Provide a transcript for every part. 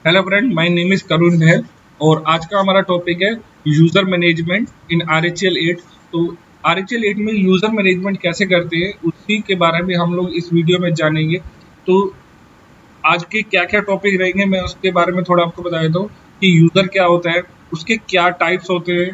Hello friend, my name is Karun Behl और आज का हमारा टॉपिक है यूजर मैनेजमेंट इन RHEL 8। तो RHEL 8 में यूजर मैनेजमेंट कैसे करते हैं उसी के बारे में हम लोग इस वीडियो में जानेंगे। तो आज के क्या क्या टॉपिक रहेंगे मैं उसके बारे में थोड़ा आपको बता देता हूँ कि यूजर क्या होता है, उसके क्या टाइप्स होते हैं,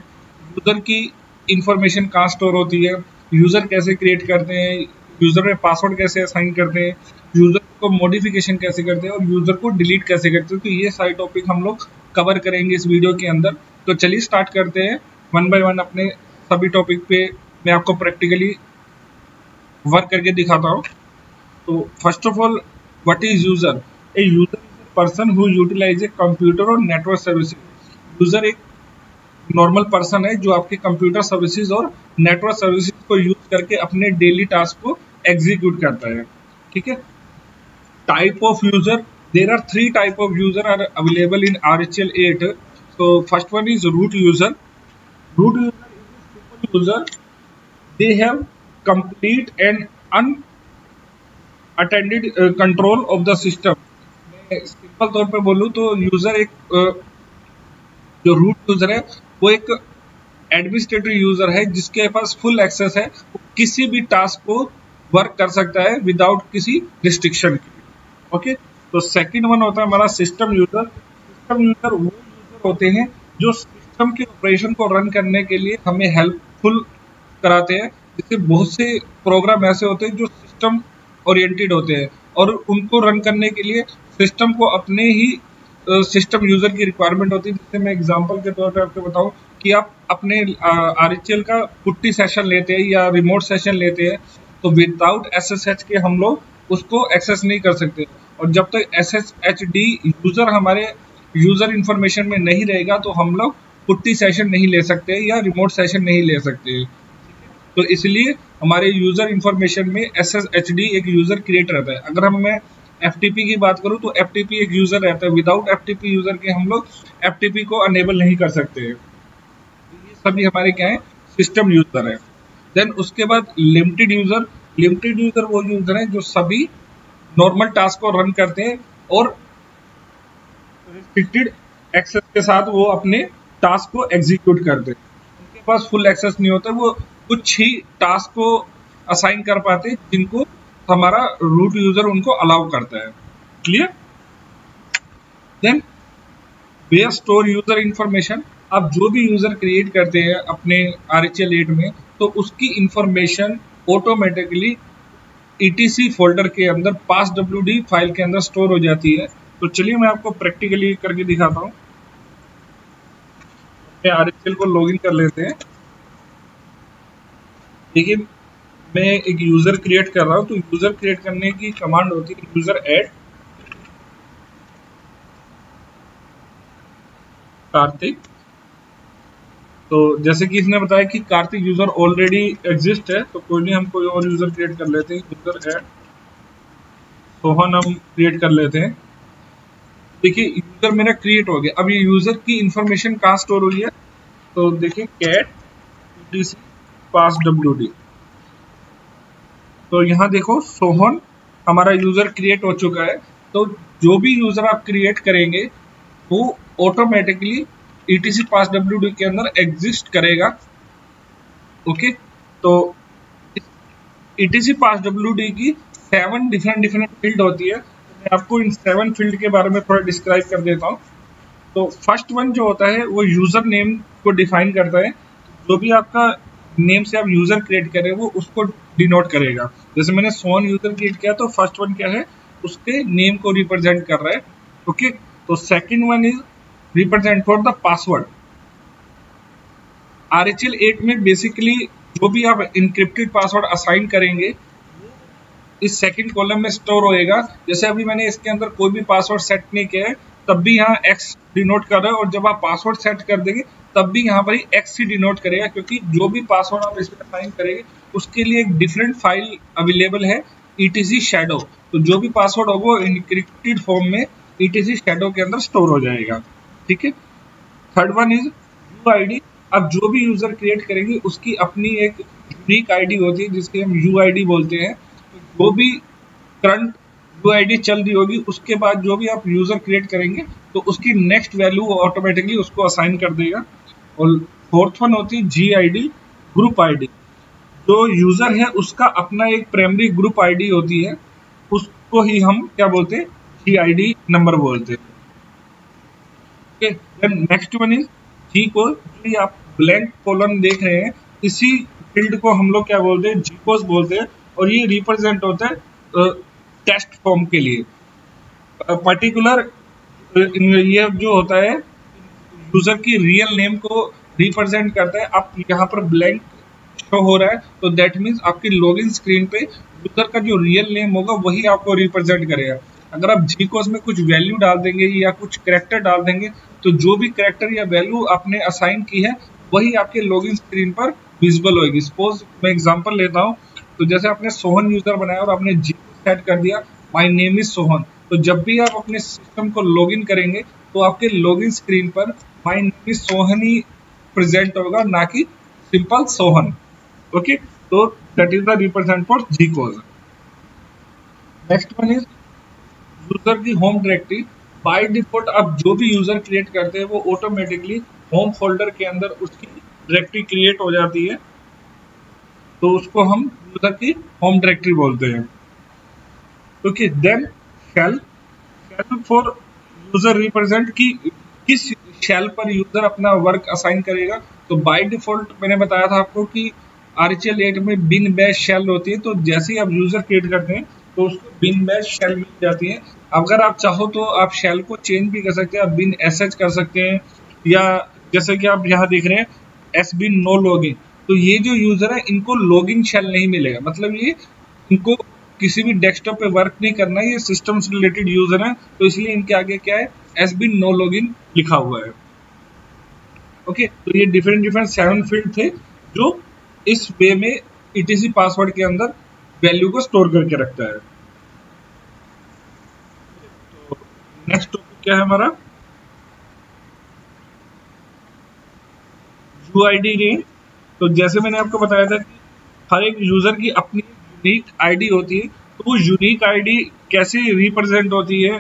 यूजर की इंफॉर्मेशन कहाँ स्टोर होती है, यूजर कैसे क्रिएट करते हैं, यूजर में पासवर्ड कैसे असाइन करते हैं, यूजर को मॉडिफिकेशन कैसे करते हैं और यूजर को डिलीट कैसे करते हैं। तो ये सारे टॉपिक हम लोग कवर करेंगे इस वीडियो के अंदर। तो चलिए स्टार्ट करते हैं वन बाय वन अपने सभी टॉपिक पे मैं आपको प्रैक्टिकली वर्क करके दिखाता हूँ। तो first of all, what is user? A user is a person who utilize a computer और नेटवर्क सर्विसेज। यूजर एक नॉर्मल पर्सन है जो आपके कंप्यूटर सर्विसेज और नेटवर्क सर्विसेज को यूज करके अपने डेली टास्क को एग्जीक्यूट करता है। ठीक है। Type of user, there are 3 type of user are available in RHEL 8। so first one is root user. Root user is a simple user. They have complete and unattended control of the system. मैं simple तौर पे बोलूँ तो user एक जो root user है वो एक एडमिनिस्ट्रेटिव यूजर है जिसके पास फुल एक्सेस है, वो किसी भी टास्क को वर्क कर सकता है विदाउट किसी रिस्ट्रिक्शन के। ओके। तो सेकंड वन होता है हमारा सिस्टम यूजर। सिस्टम यूजर वो यूजर होते हैं जो सिस्टम के ऑपरेशन को रन करने के लिए हमें हेल्पफुल कराते हैं। जैसे बहुत से प्रोग्राम ऐसे होते हैं जो सिस्टम ओरिएंटेड होते हैं और उनको रन करने के लिए सिस्टम को अपने ही सिस्टम यूजर की रिक्वायरमेंट होती है। जैसे मैं एग्जांपल के तौर पे आपको बताऊं कि आप अपने RHEL का पुट्टी सेशन लेते हैं या रिमोट सेशन लेते हैं तो विदाउट SSH के हम लोग उसको एक्सेस नहीं कर सकते। और जब तक SSHD यूजर हमारे यूजर इंफॉर्मेशन में नहीं रहेगा तो हम लोग पुट्टी सेशन नहीं ले सकते या रिमोट सेशन नहीं ले सकते। तो इसलिए हमारे यूजर इंफॉर्मेशन में SSHD एक यूजर क्रिएट रहता है। अगर मैं FTP की बात करूं तो FTP एक यूजर रहता है, विदाउट FTP यूजर के हम लोग FTP को अनेबल नहीं कर सकते। ये सभी हमारे क्या है, सिस्टम यूजर है। देन उसके बाद लिमिटेड यूजर। लिमिटेड यूजर वो यूजर है जो सभी नॉर्मल टास्क को रन करते हैं और रिस्ट्रिक्टेड एक्सेस के साथ वो अपने टास्क को एग्जीक्यूट करते हैं। उनके पास फुल एक्सेस नहीं होता, वो कुछ ही टास्क को असाइन कर पाते हैं जिनको हमारा रूट यूजर उनको अलाउ करता है। क्लियर? देन वे स्टोर यूजर इंफॉर्मेशन। आप जो भी यूजर क्रिएट करते हैं अपने RHEL 8 में तो उसकी इंफॉर्मेशन ऑटोमेटिकली ETC फोल्डर के अंदर passwd फाइल के अंदर स्टोर हो जाती है। तो चलिए मैं आपको प्रैक्टिकली करके दिखाता हूँ। RHEL को लॉगिन कर लेते हैं। देखिए मैं एक यूजर क्रिएट कर रहा हूँ तो यूजर क्रिएट करने की कमांड होती है यूजर ऐड कार्तिक। तो जैसे कि इसने बताया कि कार्तिक यूजर ऑलरेडी एग्जिस्ट है तो कोई नहीं, हम कोई और यूजर क्रिएट कर लेते हैं। यूजर ऐड सोहन हम क्रिएट कर लेते हैं। देखिए यूजर मेरा क्रिएट हो गया। अब ये यूजर की इंफॉर्मेशन कहाँ स्टोर हुई है तो देखिए कैट ETC passwd। तो यहाँ देखो सोहन हमारा यूजर क्रिएट हो चुका है। तो जो भी यूजर आप क्रिएट करेंगे वो ऑटोमेटिकली ETC passwd के अंदर एग्जिस्ट करेगा। ओके। तो ETC passwd की 7 डिफरेंट फील्ड होती है। मैं आपको इन 7 फील्ड के बारे में थोड़ा डिस्क्राइब कर देता हूँ। तो फर्स्ट वन जो होता है वो यूजर नेम को डिफाइन करता है। जो भी आपका नेम से आप यूजर क्रिएट करें वो उसको डिनोट करेगा। जैसे मैंने सोहन यूजर क्रिएट किया तो फर्स्ट वन क्या है, उसके नेम को रिप्रेजेंट कर रहा है। ओके। तो second one is represent for the password. RHEL 8 में बेसिकली जो भी आप इनक्रिप्टेड पासवर्ड असाइन करेंगे इस सेकंड कॉलम में स्टोर होएगा। जैसे अभी मैंने इसके अंदर कोई भी पासवर्ड सेट नहीं किया है तब भी यहाँ X डिनोट कर रहा है और जब आप पासवर्ड सेट कर देंगे तब भी यहाँ पर ही X ही डिनोट करेगा, क्योंकि जो भी पासवर्ड आप इसमें असाइन करेंगे उसके लिए एक डिफरेंट फाइल अवेलेबल है ETC शैडो। तो जो भी पासवर्ड होगा वो इनक्रिप्टेड फॉर्म में ETC शैडो के अंदर स्टोर हो जाएगा। ठीक है। Third one is UID। अब जो भी यूजर क्रिएट करेंगे उसकी अपनी एक यूनिक ID होती है जिसके हम UID बोलते हैं। जो भी करंट यूआईडी चल रही होगी, उसके बाद जो भी आप यूजर क्रिएट करेंगे तो उसकी नेक्स्ट वैल्यू ऑटोमेटिकली उसको असाइन कर देगा। और फोर्थ वन होती है जीआईडी, ग्रुप आईडी। जो यूजर है उसका अपना एक प्राइमरी ग्रुप आईडी होती है, उसको ही हम क्या बोलते हैं, जीआईडी नंबर बोलते हैं। Okay, then next one is G code. जो ये आप ब्लैंक कॉलम देख रहे हैं, इसी फील्ड को हम लोग क्या बोलते हैं, जी कोड बोलते हैं। और ये रिप्रेजेंट होता है टेस्ट फॉर्म के लिए पर्टिकुलर। ये जो होता है यूजर की रियल नेम को रिप्रेजेंट करता है। आप यहाँ पर ब्लैंक शो हो रहा है तो दैट मीन्स आपकी लॉगिन स्क्रीन पे यूजर का जो रियल नेम होगा वही आपको रिप्रेजेंट करेगा। अगर आप जी कोड में कुछ वैल्यू डाल देंगे या कुछ कैरेक्टर डाल देंगे तो जो भी कैरेक्टर या वैल्यू आपने असाइन की है वही आपके लॉगिन स्क्रीन पर विजिबल होगी। सपोज मैं एग्जांपल लेता हूँ, तो जैसे आपने सोहन यूजर बनाया और आपने जी सेट कर दिया माय नेम इज सोहन, तो जब भी आप अपने सिस्टम को लॉगिन करेंगे तो आपके लॉगिन स्क्रीन पर माय नेम इज सोहन ही प्रेजेंट होगा, ना कि सिंपल सोहन। ओके, तो that is the represent for G code. Next one is user की होम डायरेक्टरी। बाय डिफॉल्ट आप जो भी यूजर क्रिएट करते हैं वो ऑटोमेटिकली होम फोल्डर के अंदर उसकी डायरेक्टरी क्रिएट हो जाती है, तो उसको हम यूजर की होम डायरेक्टरी बोलते हैं। Okay, then shell. Shell for user represent की किस शेल पर यूजर अपना वर्क असाइन करेगा। तो बाय डिफॉल्ट मैंने बताया था आपको कि आरएचएल 8 में बिन बैश शेल होती है, तो जैसे ही आप यूजर क्रिएट करते हैं तो उसको बिन बैश शेल मिल जाती है। अगर आप चाहो तो आप शेल को चेंज भी कर सकते हैं, आप बिन एसएच कर सकते हैं, या जैसे कि आप यहाँ देख रहे हैं एस बिन नो लॉगिन। तो ये जो यूजर है इनको लॉगिन शेल नहीं मिलेगा, मतलब ये इनको किसी भी डेस्कटॉप पे वर्क नहीं करना है, ये सिस्टम से रिलेटेड यूजर है, तो इसलिए इनके आगे क्या है, एस बिन नो लॉगिन लिखा हुआ है। ओके, तो ये डिफरेंट 7 फील्ड थे जो इस वे में ईटीसी पासवर्ड के अंदर वैल्यू को स्टोर करके रखता है। तो नेक्स्ट टॉपिक क्या है हमारा, यूआईडी रेंज। तो जैसे मैंने आपको बताया था कि हर एक यूजर की अपनी यूनिक आईडी होती है, तो वो यूनिक आईडी कैसे रिप्रेजेंट होती है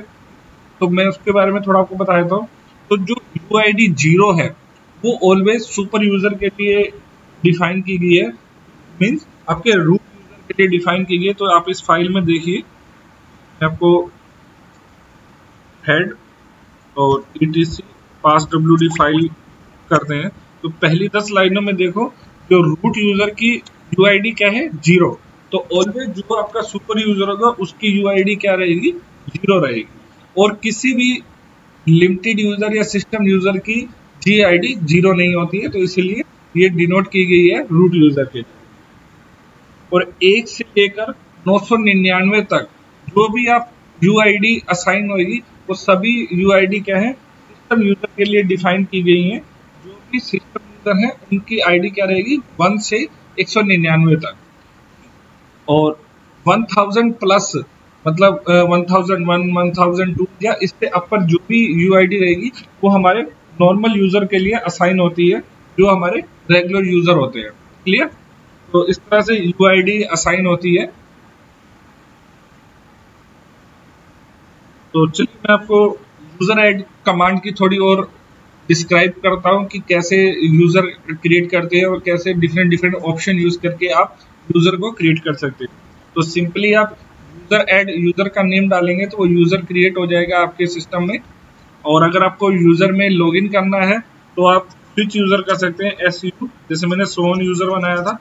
तो मैं उसके बारे में थोड़ा आपको बता देता हूँ। तो जो यूआईडी 0 है वो ऑलवेज सुपर यूजर के लिए डिफाइन की गई है, मींस आपके रूट यूजर के लिए डिफाइन की गई है। तो आप इस फाइल में देखिए, मैं आपको हेड और etc passwd फाइल करते हैं। तो पहली 10 लाइनों में देखो, जो रूट यूजर की यूआईडी क्या है, 0। तो ऑलवेज जो आपका सुपर यूजर होगा उसकी यूआईडी क्या रहेगी, 0 रहेगी। और किसी भी लिमिटेड यूजर या सिस्टम यूजर की जीआईडी 0 नहीं होती है, तो इसीलिए ये डिनोट की गई है रूट यूजर के लिए। और 1 से लेकर 999 तक जो भी आप यूआईडी असाइन होगी वो सभी यूआईडी क्या है, सिस्टम यूजर के लिए डिफाइन की गई है। जो भी सिस्टम यूजर है उनकी आईडी क्या रहेगी, 1 से 199 तक। और 1000 प्लस मतलब 1001, 1002 या इससे अपर जो भी यूआईडी रहेगी वो हमारे नॉर्मल यूजर के लिए असाइन होती है, जो हमारे रेगुलर यूजर होते हैं। क्लियर? तो इस तरह से यूआईडी असाइन होती है। तो चलिए मैं आपको यूजर ऐड कमांड की थोड़ी और डिस्क्राइब करता हूँ कि कैसे यूजर क्रिएट करते हैं और कैसे डिफरेंट ऑप्शन यूज करके आप यूजर को क्रिएट कर सकते हैं। तो सिंपली आप यूजर ऐड यूजर का नेम डालेंगे तो वो यूजर क्रिएट हो जाएगा आपके सिस्टम में। और अगर आपको यूजर में लॉगिन करना है तो आप स्विच यूजर कर सकते हैं, SU। जैसे मैंने सोहन यूजर बनाया था,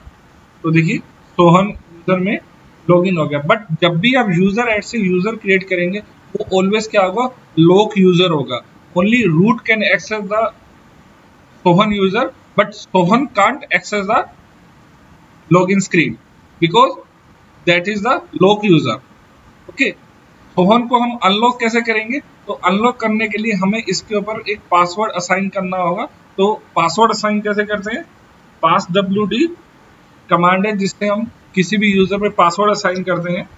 तो देखिए सोहन यूजर में लॉगिन हो गया। बट जब भी आप यूजर ऐड से यूजर क्रिएट करेंगे वो ऑलवेज क्या होगा, लॉक यूजर होगा। Only root can access the Sohan user, but Sohan can't access the login screen because that is the lock user. Okay, Sohan को हम अनलॉक कैसे करेंगे, तो अनलॉक करने के लिए हमें इसके ऊपर एक पासवर्ड असाइन करना होगा। तो पासवर्ड असाइन कैसे करते हैं, passwd कमांड है जिससे हम किसी भी यूजर पे पासवर्ड असाइन करते हैं।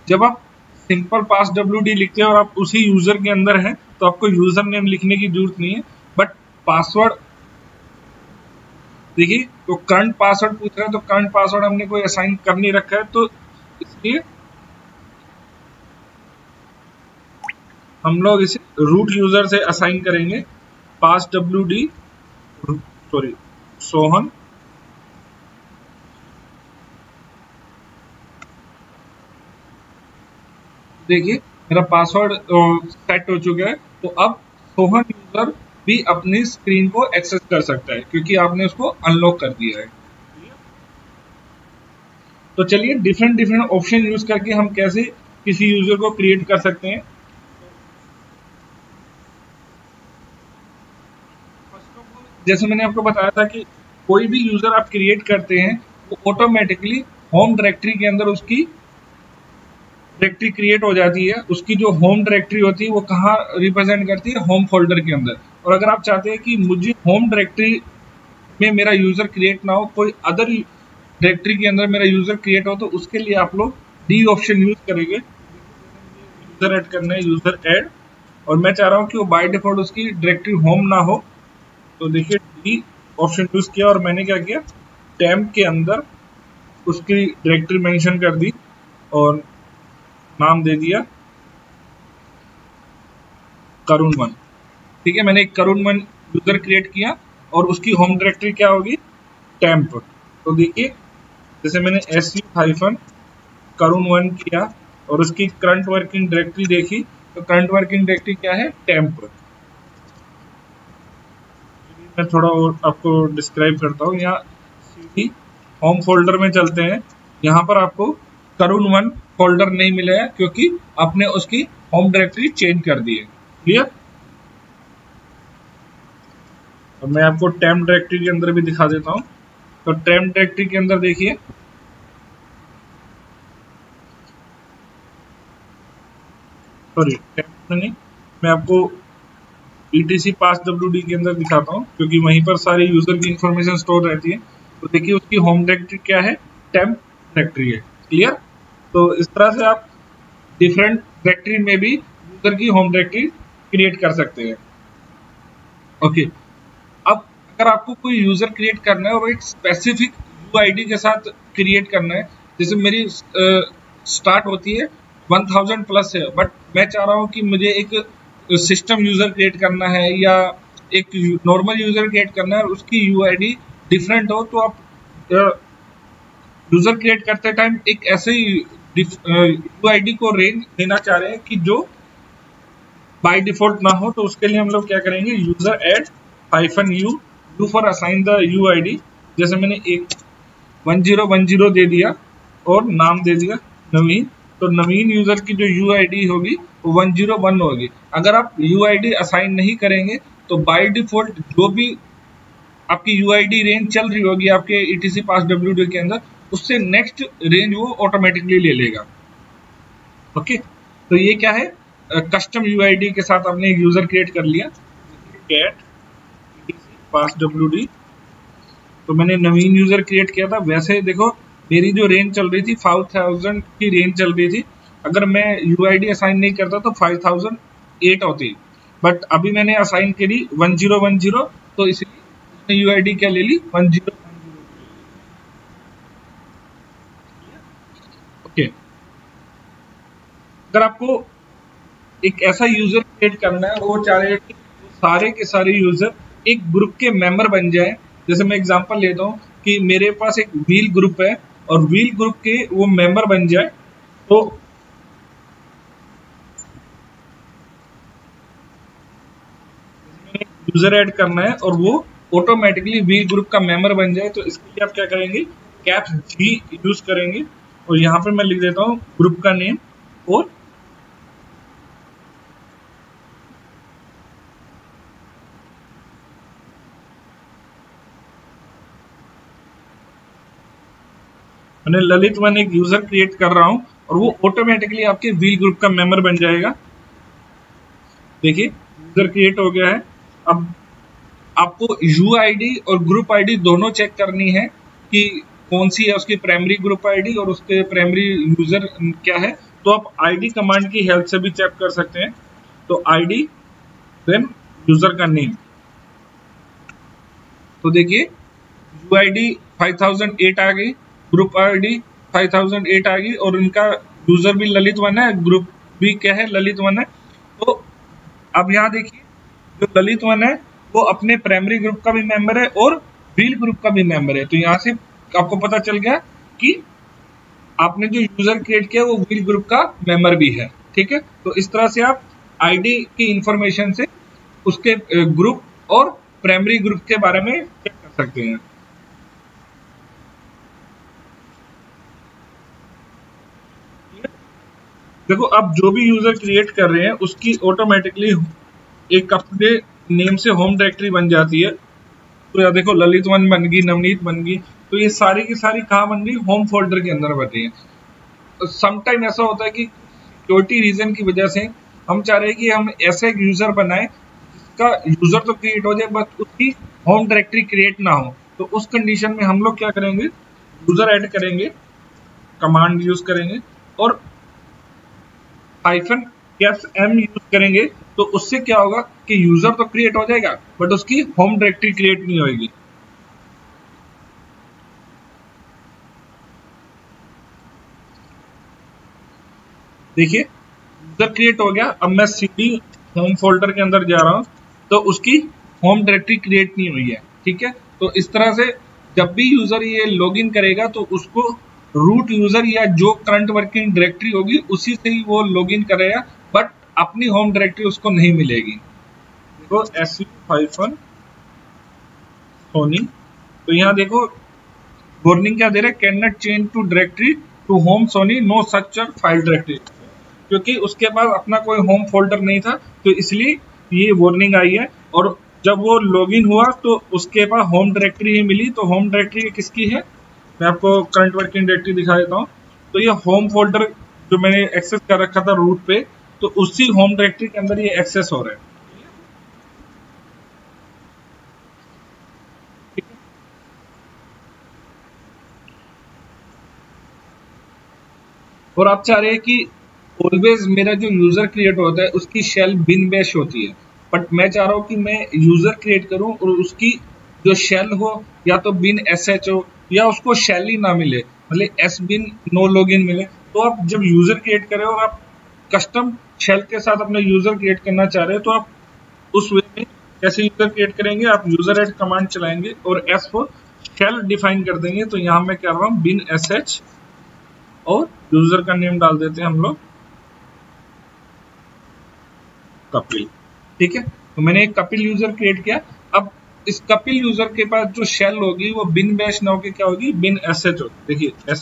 जब आप सिंपल passwd लिखते हैं और आप उसी यूजर के अंदर हैं तो आपको यूजर नेम लिखने की जरूरत नहीं है। बट पासवर्ड देखिए, तो करंट पासवर्ड पूछ रहा है, तो करंट पासवर्ड हमने कोई असाइन कर नहीं रखा है, तो इसलिए हम लोग इसे रूट यूजर से असाइन करेंगे पास wd सॉरी सोहन। देखिए मेरा पासवर्ड सेट हो चुका है, तो अब सोहन यूजर भी अपनी स्क्रीन को एक्सेस कर सकता है क्योंकि आपने उसको अनलॉक कर दिया है। तो चलिए डिफरेंट डिफरेंट ऑप्शन यूज करके हम कैसे किसी यूजर को क्रिएट कर सकते हैं। जैसे मैंने आपको बताया था कि कोई भी यूजर आप क्रिएट करते हैं वो ऑटोमेटिकली होम डायरेक्टरी के अंदर उसकी डायरेक्टरी क्रिएट हो जाती है। उसकी जो होम डायरेक्टरी होती है वो कहाँ रिप्रेजेंट करती है, होम फोल्डर के अंदर। और अगर आप चाहते हैं कि मुझे होम डायरेक्टरी में मेरा यूजर क्रिएट ना हो, कोई अदर डायरेक्टरी के अंदर मेरा यूजर क्रिएट हो, तो उसके लिए आप लोग डी ऑप्शन यूज करेंगे। यूजर ऐड करना है, यूजर ऐड, और मैं चाह रहा हूँ कि वो बाय डिफॉल्ट उसकी डायरेक्टरी होम ना हो, तो देखिए डी ऑप्शन यूज किया और मैंने क्या किया, टेम्प के अंदर उसकी डायरेक्टरी मेंशन कर दी और नाम दे दिया करुण1। ठीक है, मैंने एक करुण1 यूजर क्रिएट किया और उसकी होम डायरेक्टरी क्या होगी, टेम्प। तो देखिए जैसे मैंने su-करुण1 किया और उसकी करंट वर्किंग डायरेक्टरी देखी, तो करंट वर्किंग डायरेक्टरी क्या है, टेम्प। मैं थोड़ा और आपको डिस्क्राइब करता हूँ। यहाँ सीधी होम फोल्डर में चलते हैं, यहाँ पर आपको करुण1 फोल्डर नहीं मिलेगा क्योंकि आपने उसकी होम डायरेक्टरी चेंज कर दी है। क्लियर? और मैं आपको टेम्प डायरेक्टरी के अंदर भी दिखा देता हूँ। तो टेम्प डायरेक्टरी के अंदर देखिए सॉरी टेम्प नहीं, मैं आपको etc पास wd के अंदर दिखाता हूँ क्योंकि वहीं पर सारी यूजर की इंफॉर्मेशन स्टोर रहती है। तो देखिए उसकी होम डायरेक्टरी क्या है, टेम्प डायरेक्टरी है। क्लियर? तो इस तरह से आप डिफरेंट डायरेक्टरी में भी यूजर की होम डायरेक्टरी क्रिएट कर सकते हैं। ओके, अब अगर आपको कोई यूजर क्रिएट करना है और एक स्पेसिफिक यूआईडी के साथ क्रिएट करना है, जैसे मेरी स्टार्ट होती है 1000 प्लस है, बट मैं चाह रहा हूँ कि मुझे एक सिस्टम यूजर क्रिएट करना है या एक नॉर्मल यूजर क्रिएट करना है और उसकी यूआईडी डिफरेंट हो, तो आप यूजर क्रिएट करते टाइम एक ऐसे यूआईडी को रेंज देना चाह रहे हैं कि जो बाय डिफॉल्ट ना हो, तो उसके लिए हम लोग क्या करेंगे, user add -u for assign the UID. जैसे मैंने एक 1010 दे दिया और नाम दे दिया नवीन, तो नवीन यूजर की जो यूआईडी होगी वो 101 होगी। अगर आप यूआईडी असाइन नहीं करेंगे तो बाय डिफॉल्ट जो भी आपकी यूआईडी रेंज चल रही होगी आपके etc पास wd के अंदर, उससे नेक्स्ट रेंज वो ऑटोमेटिकली ले लेगा। ओके, तो ये क्या है, कस्टम यूआईडी के साथ आपने एक यूजर क्रिएट कर लिया कैट etc पास wd। तो मैंने नवीन यूजर क्रिएट किया था। वैसे देखो मेरी जो रेंज चल रही थी 5000 की रेंज चल रही थी, अगर मैं यूआईडी असाइन नहीं करता तो 5008 होती, बट अभी मैंने असाइन करी 1010, तो इसलिए उसने यूआईडी क्या ले ली, 1010। ओके, अगर आपको एक ऐसा यूजर क्रिएट करना है और वो चाह रहे हैं कि सारे के सारे यूजर एक ग्रुप के मेंबर बन जाए, जैसे मैं एग्जांपल लेता हूँ कि मेरे पास एक व्हील ग्रुप है और व्हील ग्रुप के वो मेंबर बन जाए, तो यूजर ऐड करना है और वो ऑटोमेटिकली व्हील ग्रुप का मेंबर बन जाए, तो इसके लिए आप क्या करेंगे, कैप्स जी यूज करेंगे और यहाँ पे मैं लिख देता हूँ ग्रुप का नेम और मैंने ललित1 एक यूजर क्रिएट कर रहा हूं और वो ऑटोमेटिकली आपके व्हील ग्रुप का मेंबर बन जाएगा। देखिए यूजर क्रिएट हो गया है। अब आपको यूआईडी और ग्रुप आईडी दोनों चेक करनी है कि कौन सी है उसकी प्राइमरी ग्रुप आईडी और उसके प्राइमरी यूजर क्या है, तो आप आईडी कमांड की हेल्प से भी चेक कर सकते हैं। तो आईडी देन यूजर का नेम, तो देखिए यूआईडी 5008 आ गई, ग्रुप आईडी 5008 आ गई और उनका यूजर भी ललित1 है, ग्रुप भी क्या है, ललित1 है। तो अब यहाँ देखिए जो ललित वन है वो अपने प्राइमरी ग्रुप का भी मेंबर है और व्हील ग्रुप का भी मेंबर है। तो यहाँ से आपको पता चल गया कि आपने जो यूजर क्रिएट किया वो व्हील ग्रुप का मेंबर भी है। ठीक है, तो इस तरह से आप आईडी की इंफॉर्मेशन से उसके ग्रुप और प्राइमरी ग्रुप के बारे में चेक कर सकते हैं। देखो अब जो भी यूजर क्रिएट कर रहे हैं उसकी ऑटोमेटिकली एक अपने नेम से होम डायरेक्टरी बन जाती है। तो यार देखो ललित वन बन गई, नवनीत बन गई, तो ये सारी की सारी कहाँ बन गई, होम फोल्डर के अंदर बन रही है। समटाइम ऐसा होता है कि सिक्योरिटी रीजन की वजह से हम चाह रहे हैं कि हम ऐसे एक यूजर बनाए जिसका यूजर तो क्रिएट हो जाए बट उसकी होम डायरेक्टरी क्रिएट ना हो। तो उस कंडीशन में हम लोग क्या करेंगे, यूजर ऐड करेंगे, कमांड यूज करेंगे और -m यूज करेंगे। तो उससे क्या होगा कि यूजर तो क्रिएट हो जाएगा बट उसकी होम डायरेक्टरी क्रिएट नहीं होगी। देखिए यूजर क्रिएट हो गया, अब मैं सीधी होम फोल्डर के अंदर जा रहा हूं तो उसकी होम डायरेक्टरी क्रिएट नहीं हुई है। ठीक है, तो इस तरह से जब भी यूजर ये लॉगिन करेगा तो उसको रूट यूजर या जो करंट वर्किंग डायरेक्टरी होगी उसी से ही वो लॉगिन करेगा बट अपनी होम डायरेक्टरी उसको नहीं मिलेगी। देखो su-sony, तो यहाँ देखो वार्निंग क्या दे रहे, can not change to directory to home Soni, no such file directory, क्योंकि उसके पास अपना कोई होम फोल्डर नहीं था तो इसलिए ये वार्निंग आई है। और जब वो लॉगिन हुआ तो उसके पास होम डायरेक्टरी ही मिली। तो होम डायरेक्टरी किसकी है, मैं आपको करंट वर्किंग डायरेक्टरी दिखा देता हूँ। तो ये होम फोल्डर जो मैंने एक्सेस कर रखा था रूट पे, तो उसी होम डायरेक्टरी के अंदर ये एक्सेस हो रहा है। और आप चाह रहे हैं कि ऑलवेज मेरा जो यूजर क्रिएट होता है उसकी शेल बिन बैश होती है, बट मैं चाह रहा हूँ कि मैं यूजर क्रिएट करूँ और उसकी जो शेल हो या तो बिन sh हो या उसको शेल ही ना मिले, मतलब एस बिन नो लॉगिन मिले। तो आप जब यूजर क्रिएट करें और आप कस्टम शेल के साथ अपना यूजर क्रिएट करना चाह रहे हो तो आप उस वे में कैसे यूजर क्रिएट करेंगे, आप यूजर एड कमांड चलाएंगे और एस को शेल डिफाइन कर देंगे। तो यहाँ मैं कर रहा हूँ बिन sh और यूजर का नेम डाल देते हैं हम लोग कपिल। ठीक है, तो मैंने एक कपिल यूजर क्रिएट किया। अब इस कपिल यूजर के पास जो शेल होगी वो बिन बैश ना होगी, क्या होगी, बिन sh होगी। देखिए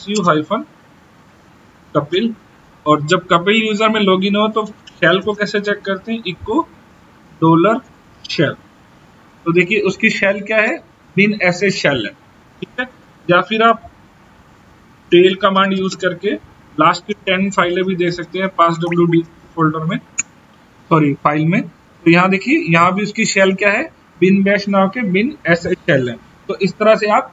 su-कपिल, और जब कपिल यूजर में लॉगिन हो तो शेल को कैसे चेक करते हैं, इको $शेल। तो देखिए उसकी शेल क्या है, बिन sh शेल है। ठीक है, या फिर आप टेल कमांड यूज करके लास्ट की 10 फाइलें भी दे सकते हैं passwd फोल्डर में, सॉरी फाइल में। तो यहाँ देखिए यहाँ भी उसकी शेल क्या है, बिन बैश ना होके बिन sh शेल है। तो इस तरह से आप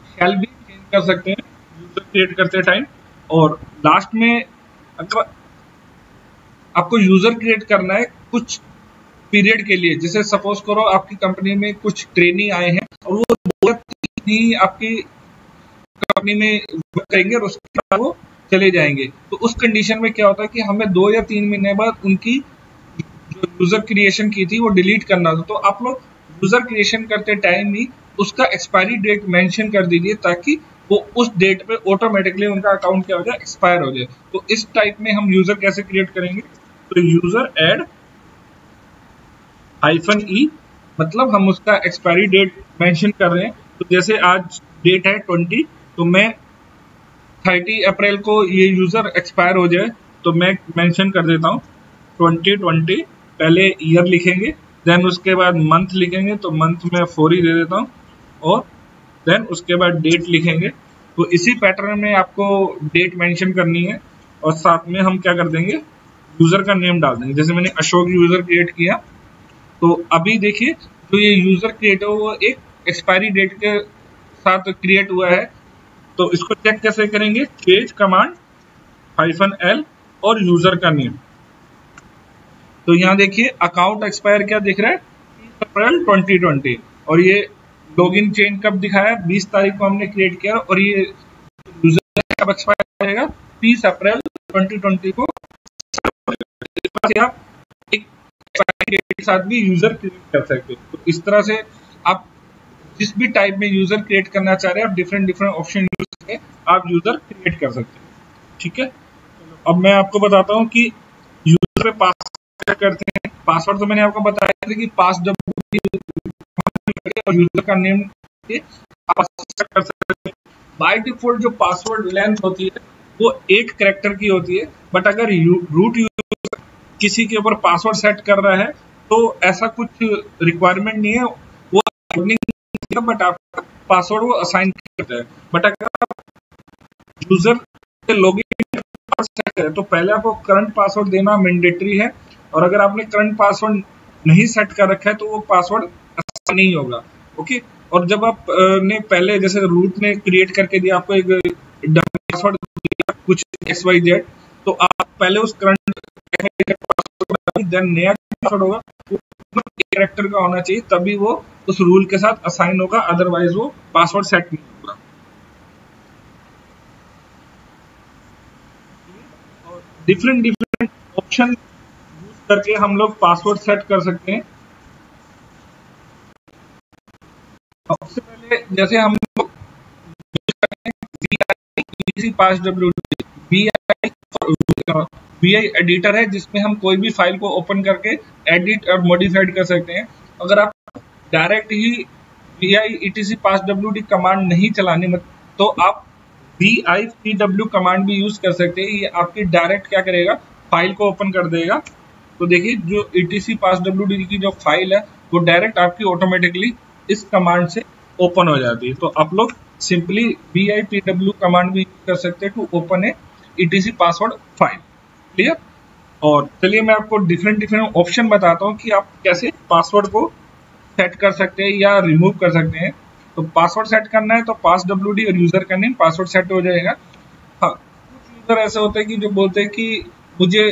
शेल भी चेंज कर सकते हैं यूजर क्रिएट करते टाइम। और लास्ट में अगर आपको यूजर क्रिएट करना है कुछ पीरियड के लिए, जैसे सपोज करो आपकी कंपनी में कुछ ट्रेनी आए हैं और वो 2 ही आपकी कंपनी में वर्क करेंगे और उसके बाद वो चले जाएंगे, तो उस कंडीशन में क्या होता है कि हमें 2 या 3 महीने बाद उनकी जो यूजर क्रिएशन की थी वो डिलीट करना था। तो आप लोग यूजर क्रिएशन करते टाइम ही उसका एक्सपायरी डेट मेंशन कर दीजिए ताकि वो उस डेट पे ऑटोमेटिकली उनका अकाउंट क्या हो जाए, एक्सपायर हो जाए। तो इस टाइप में हम यूजर कैसे क्रिएट करेंगे, तो यूजर ऐड -e, मतलब हम उसका एक्सपायरी डेट मेंशन कर रहे हैं। तो जैसे आज डेट है 20, तो मैं 30 अप्रैल को ये यूजर एक्सपायर हो जाए तो मैं मेंशन कर देता हूँ 2020, पहले ईयर लिखेंगे, देन उसके बाद मंथ लिखेंगे, तो मंथ में 4 ही दे देता हूँ, और देन उसके बाद डेट लिखेंगे। तो इसी पैटर्न में आपको डेट मेंशन करनी है और साथ में हम क्या कर देंगे, यूजर का नेम डाल देंगे। जैसे मैंने अशोक यूजर क्रिएट किया, तो अभी देखिए जो ये यूजर क्रिएट हो वो एक एक्सपायरी डेट के साथ क्रिएट हुआ है। तो इसको चेक कैसे करेंगे, चेंज कमांड -l और यूजर का नेम। तो यहाँ देखिए अकाउंट एक्सपायर क्या दिख रहा है, 30 अप्रैल 2020, और ये लॉगिन चेंज कब दिखाया, 20 तारीख को हमने क्रिएट किया, और ये यूजर कब एक्सपायर होगा, 30 अप्रैल 2020 को। आप एक के साथ भी यूजर क्रिएट कर सकते हैं। तो इस तरह से आप जिस भी टाइप में यूजर क्रिएट करना चाह रहे हैं, आप डिफरेंट डिफरेंट ऑप्शन यूज करके आप यूजर क्रिएट कर सकते हैं। ठीक है, अब मैं आपको बताता हूँ कि यूजर पे पासवर्ड करते हैं। पासवर्ड तो मैंने आपको बताया था कि पास और यूजर का नेम आप कर सकते हैं। बाय डिफॉल्ट जो पासवर्ड लेंथ होती है वो 8 कैरेक्टर की होती है, बट अगर रूट यूजर किसी के ऊपर पासवर्ड सेट कर रहा है तो ऐसा कुछ रिक्वायरमेंट नहीं है, वो बट आपका पासवर्ड वो असाइन करता है। बट अगर आप यूजर से लॉगिन सेट करें तो पहले आपको करंट पासवर्ड देना मैंडेटरी है, और अगर आपने करंट पासवर्ड नहीं सेट कर रखा है तो वो पासवर्ड असाइन नहीं होगा। ओके, और जब आप ने पहले जैसे रूट ने क्रिएट करके दिया आपको एक पासवर्ड कुछ XYZ, तो आप पहले उस करंट पासवर्ड देन नया पासवर्ड होगा कैरेक्टर का होना चाहिए, तभी वो उस रूल के साथ असाइन होगा, अदरवाइज वो पासवर्ड सेट नहीं होगा। डिफरेंट डिफरेंट ऑप्शन यूज करके हम लोग पासवर्ड सेट कर सकते हैं। सबसे पहले जैसे हम लोग VI एडिटर है जिसमें हम कोई भी फाइल को ओपन करके एडिट और मॉडिफाइड कर सकते हैं। अगर आप डायरेक्ट ही VI etc passwd कमांड नहीं चलानी तो आप VIPW कमांड भी यूज कर सकते हैं। ये आपकी डायरेक्ट क्या करेगा, फाइल को ओपन कर देगा। तो देखिए जो etc passwd की जो फाइल है वो डायरेक्ट आपकी ऑटोमेटिकली इस कमांड से ओपन हो जाती है। तो आप लोग सिंपली VIPW कमांड भी यूज कर सकते हैं to open a etc password file. Clear? और चलिए मैं आपको डिफरेंट डिफरेंट ऑप्शन बताता हूँ कि आप कैसे पासवर्ड को सेट कर सकते हैं या रिमूव कर सकते हैं। तो पासवर्ड सेट करना है तो passwd और यूजर का नेम पासवर्ड सेट हो जाएगा। हाँ, कुछ यूजर ऐसे होते हैं कि जो बोलते हैं कि मुझे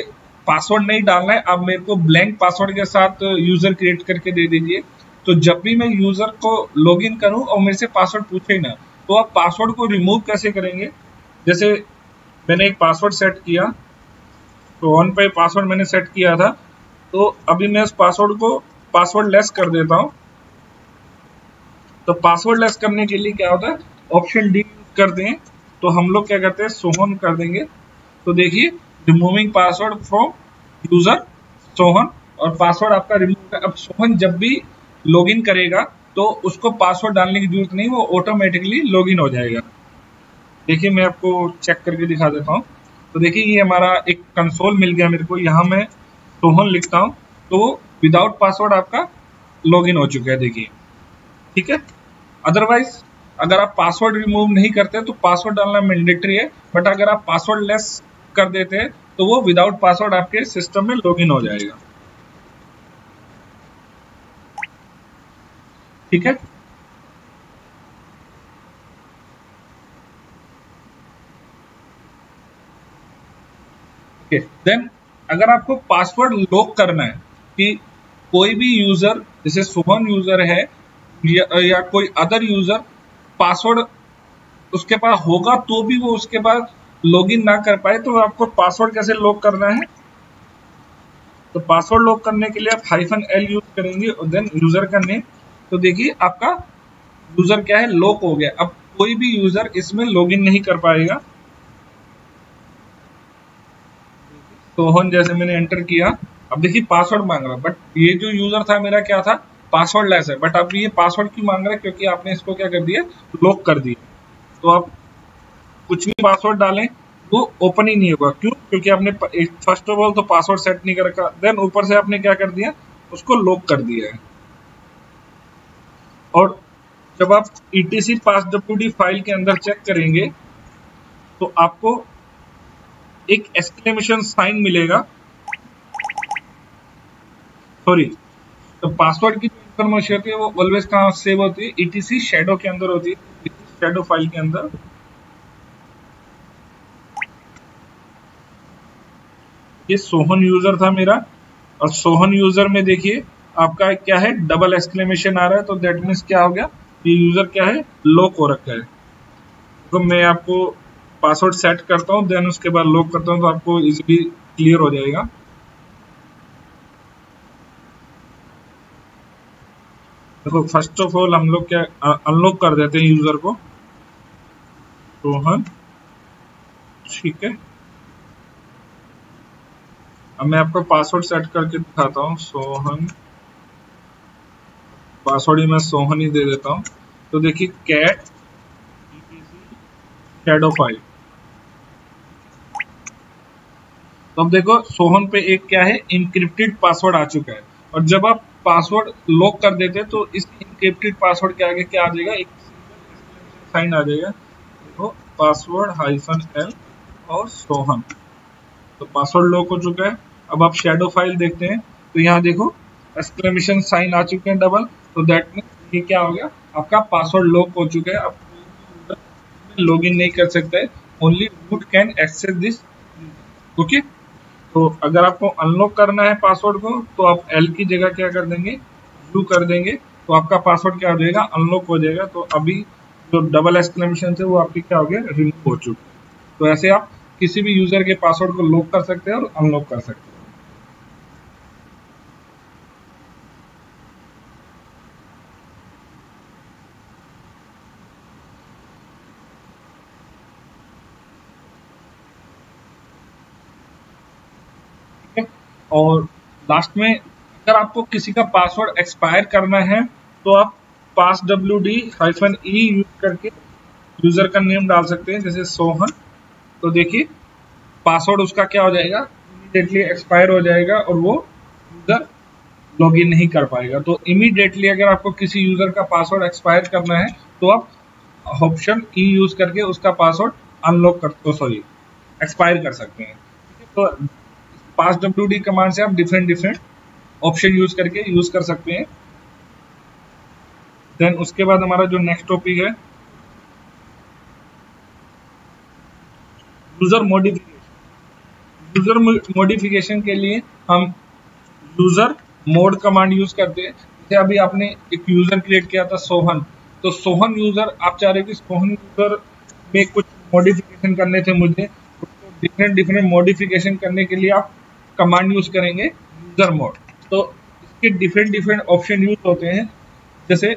पासवर्ड नहीं डालना है, आप मेरे को ब्लैंक पासवर्ड के साथ यूजर क्रिएट करके दे दीजिए। तो जब भी मैं यूजर को लॉगिन करूं और मेरे से पासवर्ड पूछे ना, तो आप पासवर्ड को रिमूव कैसे करेंगे। जैसे मैंने एक पासवर्ड सेट किया, तो ऑन पे पासवर्ड मैंने सेट किया था, तो अभी मैं उस पासवर्ड को पासवर्ड लेस कर देता हूं। तो पासवर्ड लेस करने के लिए क्या होता है, ऑप्शन डी करते हैं, तो हम लोग क्या करते हैं, सोहन कर देंगे। तो देखिए removing password from user Sohan, और पासवर्ड आपका रिमूव। अब सोहन जब भी लॉगिन करेगा तो उसको पासवर्ड डालने की जरूरत नहीं, वो ऑटोमेटिकली लॉगिन हो जाएगा। देखिए मैं आपको चेक करके दिखा देता हूँ। तो देखिए ये हमारा एक कंसोल मिल गया मेरे को, यहाँ मैं सोहन लिखता हूँ तो वो विदाउट पासवर्ड आपका लॉगिन हो चुका है। देखिए ठीक है। अदरवाइज अगर आप पासवर्ड रिमूव नहीं करते तो पासवर्ड डालना मैंडेटरी है, बट अगर आप पासवर्ड लेस कर देते हैं तो वो विदाउट पासवर्ड आपके सिस्टम में लॉगिन हो जाएगा। ठीक है। देन अगर आपको पासवर्ड लॉक करना है कि कोई भी यूजर जैसे सोहन यूजर है या कोई अदर यूजर पासवर्ड उसके पास होगा तो भी वो उसके बाद लॉगिन ना कर पाए, तो आपको पासवर्ड कैसे लॉक करना है। तो पासवर्ड लॉक करने के लिए आप -L यूज करेंगे और देन यूजर का नेम। तो देखिए आपका यूजर क्या है, लॉक हो गया। अब कोई भी यूजर इसमें लॉगिन नहीं कर पाएगा। सोहन जैसे मैंने एंटर किया, अब देखिए पासवर्ड मांग रहा, बट ये जो यूजर था मेरा क्या था, पासवर्ड लेस है, बट अब ये पासवर्ड क्यों मांग रहा है, क्योंकि आपने इसको क्या कर दिया, लॉक कर दिया। तो आप कुछ भी पासवर्ड डालें वो ओपन ही नहीं होगा। क्यों? क्योंकि आपने फर्स्ट ऑफ ऑल तो पासवर्ड सेट नहीं कर रखा, देन ऊपर से आपने क्या कर दिया, उसको लॉक कर दिया है। और जब आप etc passwd फाइल के अंदर चेक करेंगे तो आपको एक एक्सक्लेमेशन साइन मिलेगा। सॉरी, तो पासवर्ड की जो इंफॉर्मेशन होती है वो ऑलवेज कहाँ सेव होती है, etc शैडो के अंदर होती है, शैडो फाइल के अंदर। ये सोहन यूजर था मेरा, और सोहन यूजर में देखिए आपका क्या है, डबल एक्सक्लेमेशन आ रहा है, तो दैट मीन्स क्या हो गया, ये यूजर क्या है, लॉक हो रखा है। तो मैं आपको पासवर्ड सेट करता हूँ, देन उसके बाद लॉक करता हूँ, तो आपको इजीली क्लियर हो जाएगा। देखो फर्स्ट ऑफ ऑल हम लोग क्या अनलॉक कर देते हैं यूजर को, सोहन, ठीक है। अब मैं आपको पासवर्ड सेट करके दिखाता हूँ, सोहन, पासवर्ड ही मैं सोहन ही दे देता हूँ। तो देखिए कैट शैडो फाइल, तो अब देखो सोहन पे एक क्या है, इनक्रिप्टेड पासवर्ड आ चुका है। और जब आप पासवर्ड लॉक कर देते हैं तो इस इनक्रिप्टेड पासवर्ड के आगे क्या आ जाएगा, एक साइन आ जाएगा, देखो पासवर्ड -l और सोहन। तो पासवर्ड लॉक हो चुका है। अब आप शैडो फाइल देखते हैं तो यहाँ देखो एक्सक्लेमेशन साइन आ चुके हैं डबल, तो दैट मीन ये क्या हो गया, आपका पासवर्ड लॉक हो चुका है, आप लॉग इन नहीं कर सकते, only root can access this, okay. तो अगर आपको अनलॉक करना है पासवर्ड को तो आप एल की जगह क्या कर देंगे, यू कर देंगे, तो आपका पासवर्ड क्या हो जाएगा, अनलॉक हो जाएगा। तो अभी जो डबल एक्सक्लेमेशन थे वो आपके क्या हो गया, रिमूव हो चुके। तो ऐसे आप किसी भी यूजर के पासवर्ड को लॉक कर सकते हैं और अनलॉक कर सकते हैं। और लास्ट में अगर आपको किसी का पासवर्ड एक्सपायर करना है तो आप passwd-e यूज करके यूजर का नेम डाल सकते हैं, जैसे सोहन। तो देखिए पासवर्ड उसका क्या हो जाएगा, इमीडिएटली एक्सपायर हो जाएगा और वो यूजर लॉगिन नहीं कर पाएगा। तो इमीडिएटली अगर आपको किसी यूजर का पासवर्ड एक्सपायर करना है तो आप ऑप्शन ई यूज करके उसका पासवर्ड अनलॉक कर, सॉरी एक्सपायर कर सकते हैं। तो passwd कमांड से आप डिफरेंट डिफरेंट ऑप्शन यूज करके यूज कर सकते हैं। देन उसके बाद हमारा जो नेक्स्ट टॉपिक है, यूजर मॉडिफिकेशन। यूजर मॉडिफिकेशन के लिए हम यूजर मोड कमांड यूज करते हैं। जैसे अभी आपने एक यूजर क्रिएट किया था सोहन, तो सोहन यूजर आप चाह रहे हो कि सोहन यूजर में कुछ मॉडिफिकेशन करने थे मुझे, डिफरेंट डिफरेंट मॉडिफिकेशन करने के लिए आप कमांड यूज करेंगे यूजर मोड। तो इसके डिफरेंट डिफरेंट ऑप्शन यूज होते हैं। जैसे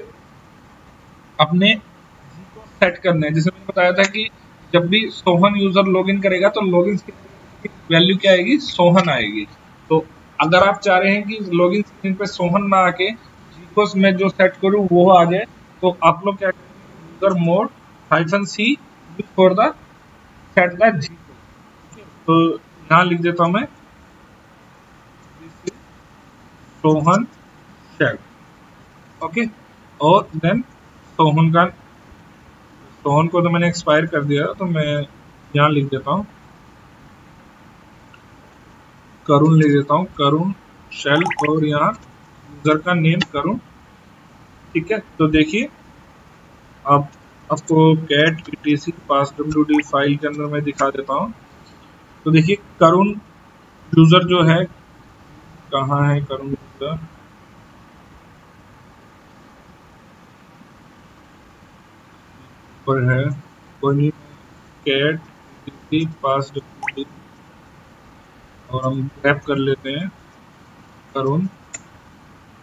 अपने सेट करना है, जैसे मैंने बताया था कि जब भी सोहन यूजर लॉगिन करेगा तो लॉगिन की वैल्यू क्या आएगी, सोहन आएगी। तो अगर आप चाह रहे हैं कि लॉगिन स्क्रीन पे सोहन ना आके जीकोस में जो सेट करूं वो आ जाए, तो आप लोग क्या करेंगे, user mode -c use for the set the जीकोस। तो यहाँ लिख देता हूं मैं सोहन शेड, ओके। और देन सोहन को तो मैंने एक्सपायर कर दिया, तो मैं यहाँ लिख देता हूँ करुण, लिख देता हूँ करुण शेल, और यहाँ यूजर का नेम करुण, ठीक है। तो देखिए अब आपको कैट etc passwd फाइल के अंदर मैं दिखा देता हूँ। तो देखिए करुण यूजर जो है, कहाँ है करुण यूजर, पर है कोई नहीं, कैट etc passwd, और हम ग्रैब कर लेते हैं करुण।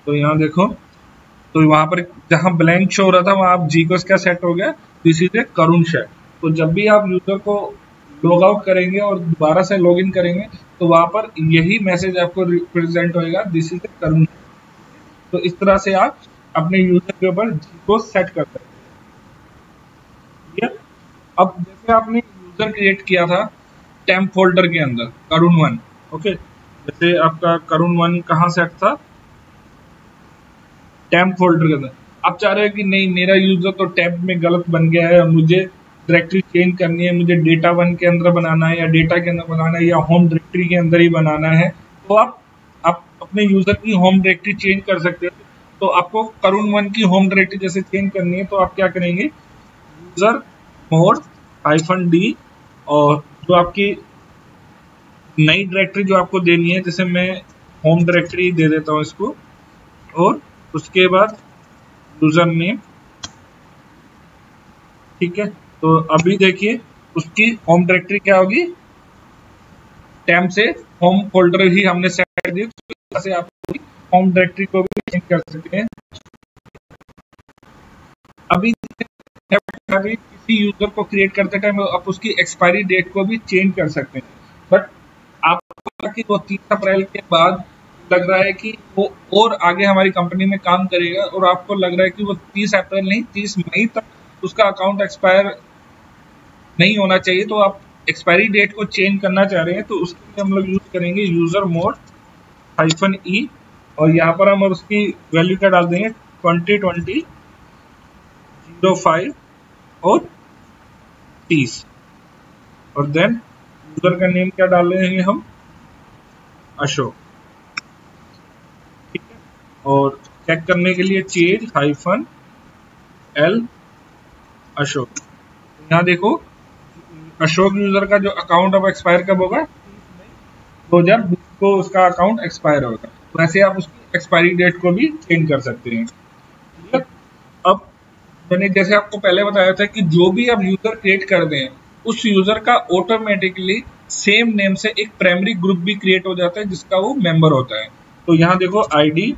तो यहाँ देखो, तो वहां पर जहां ब्लैंक शो हो रहा था वहां आप जीकोस क्या सेट हो गया, this is a Karun shade. तो जब भी आप यूजर को लॉग आउट करेंगे और दोबारा से लॉग इन करेंगे तो वहां पर यही मैसेज आपको रिप्रेजेंट होएगा, दिस इज ए करुण। तो इस तरह से आप अपने यूजर के ऊपर जीकोस सेट कर सकते हैं। अब जैसे आपने यूजर क्रिएट किया था टेम्प फोल्डर के अंदर करुण 1, ओके। जैसे आपका करुण 1 कहाँ सेट था, टेम्प फोल्डर के अंदर। आप चाह रहे हो कि नहीं मेरा यूजर तो टेम्प में गलत बन गया है, मुझे डायरेक्टरी चेंज करनी है, मुझे डेटा 1 के अंदर बनाना है या डेटा के अंदर बनाना है या होम डायरेक्टरी के अंदर ही बनाना है, तो आप अपने यूजर की होम डायरेक्टरी चेंज कर सकते हो। तो आपको करुण 1 की होम डायरेक्टरी जैसे चेंज करनी है तो आप क्या करेंगे, यूजर मोड -d, और जो आपकी नई डायरेक्टरी जो आपको देनी है, जैसे मैं होम डायरेक्टरी दे देता हूँ इसको, और उसके बाद यूजर नेम, ठीक है। तो अभी देखिए उसकी होम डायरेक्टरी क्या होगी, टेम्प से होम फोल्डर ही हमने सेट कर दी, तो इस तरह से आप होम डायरेक्टरी को भी चेंज कर सकते हैं। अभी किसी यूजर को क्रिएट करते टाइम आप उसकी एक्सपायरी डेट को भी चेंज कर सकते हैं, बट आपको कि वो 30 अप्रैल के बाद लग रहा है कि वो और आगे हमारी कंपनी में काम करेगा और आपको लग रहा है कि वो 30 अप्रैल नहीं 30 मई तक उसका अकाउंट एक्सपायर नहीं होना चाहिए, तो आप एक्सपायरी डेट को चेंज करना चाह रहे हैं, तो उसके लिए हम लोग यूज करेंगे यूजर मोड -e और यहाँ पर हम उसकी वैल्यू क्या डाल देंगे 2020 05 और 30 और देन यूजर का नेम क्या डाल रहे हैं हम अशोक, ठीक है। और चेक करने के लिए चेंज -l अशोक, यहाँ देखो अशोक यूजर का जो अकाउंट अब एक्सपायर कब होगा 2020 को उसका अकाउंट एक्सपायर होगा, तो ऐसे आप उसकी एक्सपायरी डेट को भी चेंज कर सकते हैं, ठीक है। अब मैंने जैसे आपको पहले बताया था कि जो भी आप यूजर क्रिएट कर दें उस यूजर का ऑटोमेटिकली सेम नेम से एक प्राइमरी ग्रुप भी क्रिएट हो जाता है जिसका वो मेंबर होता है। तो यहाँ देखो आईडी,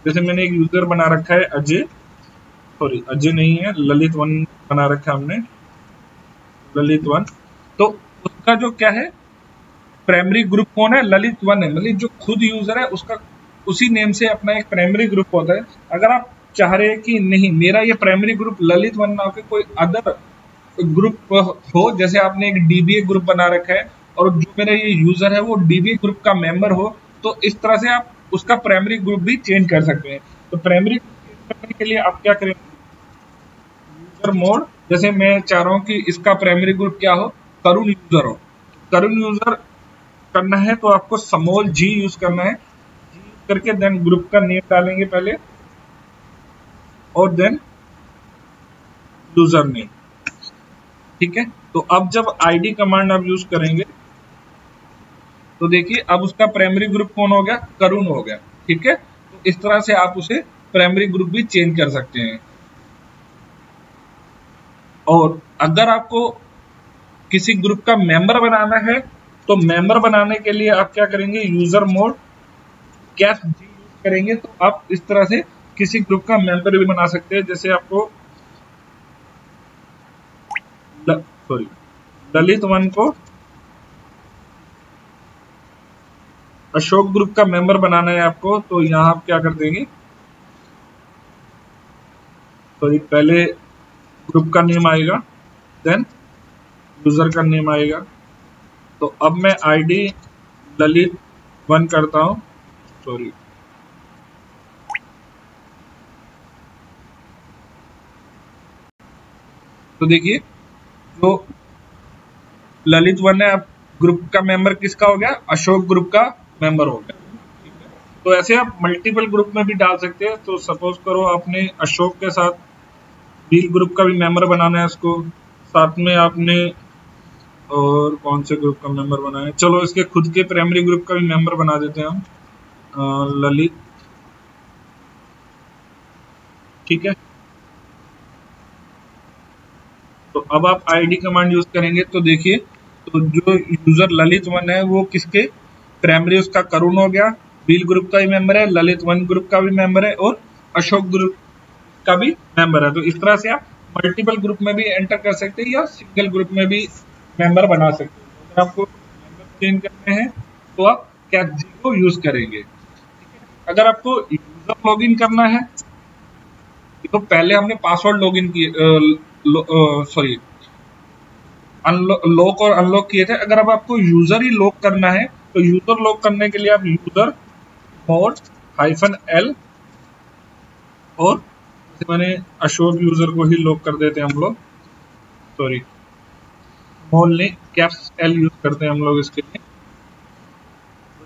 जैसे मैंने एक यूजर बना रखा है अजय नहीं है, ललित 1 बना रखा है हमने, ललित 1, तो उसका जो क्या है प्राइमरी ग्रुप कौन है ललित 1 है, मतलब जो खुद यूजर है उसका उसी नेम से अपना एक प्राइमरी ग्रुप होता है। अगर आप चाह रहे हैं कि नहीं मेरा ये प्राइमरी ग्रुप ललित 1 नाम के कोई अदर ग्रुप हो, जैसे आपने एक डीबीए ग्रुप बना रखा है और जो मेरा ये यूजर है वो डीबीए ग्रुप का मेंबर हो, तो इस तरह से आप उसका प्राइमरी ग्रुप भी चेंज कर सकते हैं। तो प्राइमरी ग्रुप करने के लिए आप क्या करेंगे यूजर मोड, जैसे मैं चाह रहा हूँ कि इसका प्राइमरी ग्रुप क्या हो करुण यूजर हो, करुण यूजर करना है तो आपको स्मॉल जी यूज करना है, जी यूज करके देन ग्रुप का नेम डालेंगे पहले और देन यूजर नेम, ठीक है। तो अब जब आईडी कमांड आप यूज करेंगे तो देखिए अब उसका प्राइमरी ग्रुप कौन हो गया करुण हो गया, ठीक है। तो इस तरह से आप उसे प्राइमरी ग्रुप भी चेंज कर सकते हैं। और अगर आपको किसी ग्रुप का मेंबर बनाना है तो मेंबर बनाने के लिए आप क्या करेंगे यूजर मोड कैप जी यूज करेंगे, तो आप इस तरह से किसी ग्रुप का मेंबर भी बना सकते हैं। जैसे आपको ललित 1 को अशोक ग्रुप का मेंबर बनाना है आपको, तो यहाँ आप क्या कर देंगे पहले ग्रुप का नेम आएगा देन यूजर का नेम आएगा। तो अब मैं आईडी ललित 1 करता हूं, तो देखिए जो ललित 1 है अब ग्रुप का मेंबर किसका हो गया अशोक ग्रुप का मेंबर हो गया, ठीक है। तो ऐसे आप मल्टीपल ग्रुप में भी डाल सकते हैं। तो सपोज करो आपने अशोक के साथ डील ग्रुप का भी मेंबर बनाना है उसको, साथ में आपने और कौन से ग्रुप का मेंबर बनाए, चलो इसके खुद के प्राइमरी ग्रुप का भी मेंबर बना देते हैं हम ललित, ठीक है। तो अब आप आईडी कमांड यूज करेंगे तो देखिए तो जो यूजर ललित 1 है वो किसके प्राइमरी उसका करुण हो गया, डील ग्रुप का भी मेंबर है, ललित 1 ग्रुप का भी मेंबर है और अशोक ग्रुप का भी मेंबर है। तो इस तरह से आप मल्टीपल ग्रुप में भी एंटर कर सकते हैं या सिंगल ग्रुप में भी मेंबर बना सकते हैं। अगर आपको मेंबर चेंज करने हैं तो आप कैट जी को यूज करेंगे, ठीक है। अगर आपको यूजर लॉगिन करना है तो पहले हमने पासवर्ड लॉगिन किए लॉक और अनलॉक किए थे। अगर अब आपको यूजर ही लॉक करना है तो यूजर लॉक करने के लिए आप यूजर मोड -l और मैंने अशोक यूजर को ही लॉक कर देते हैं हम लोग, स्मॉल ने कैप्स एल यूज करते हैं हम लोग इसके लिए।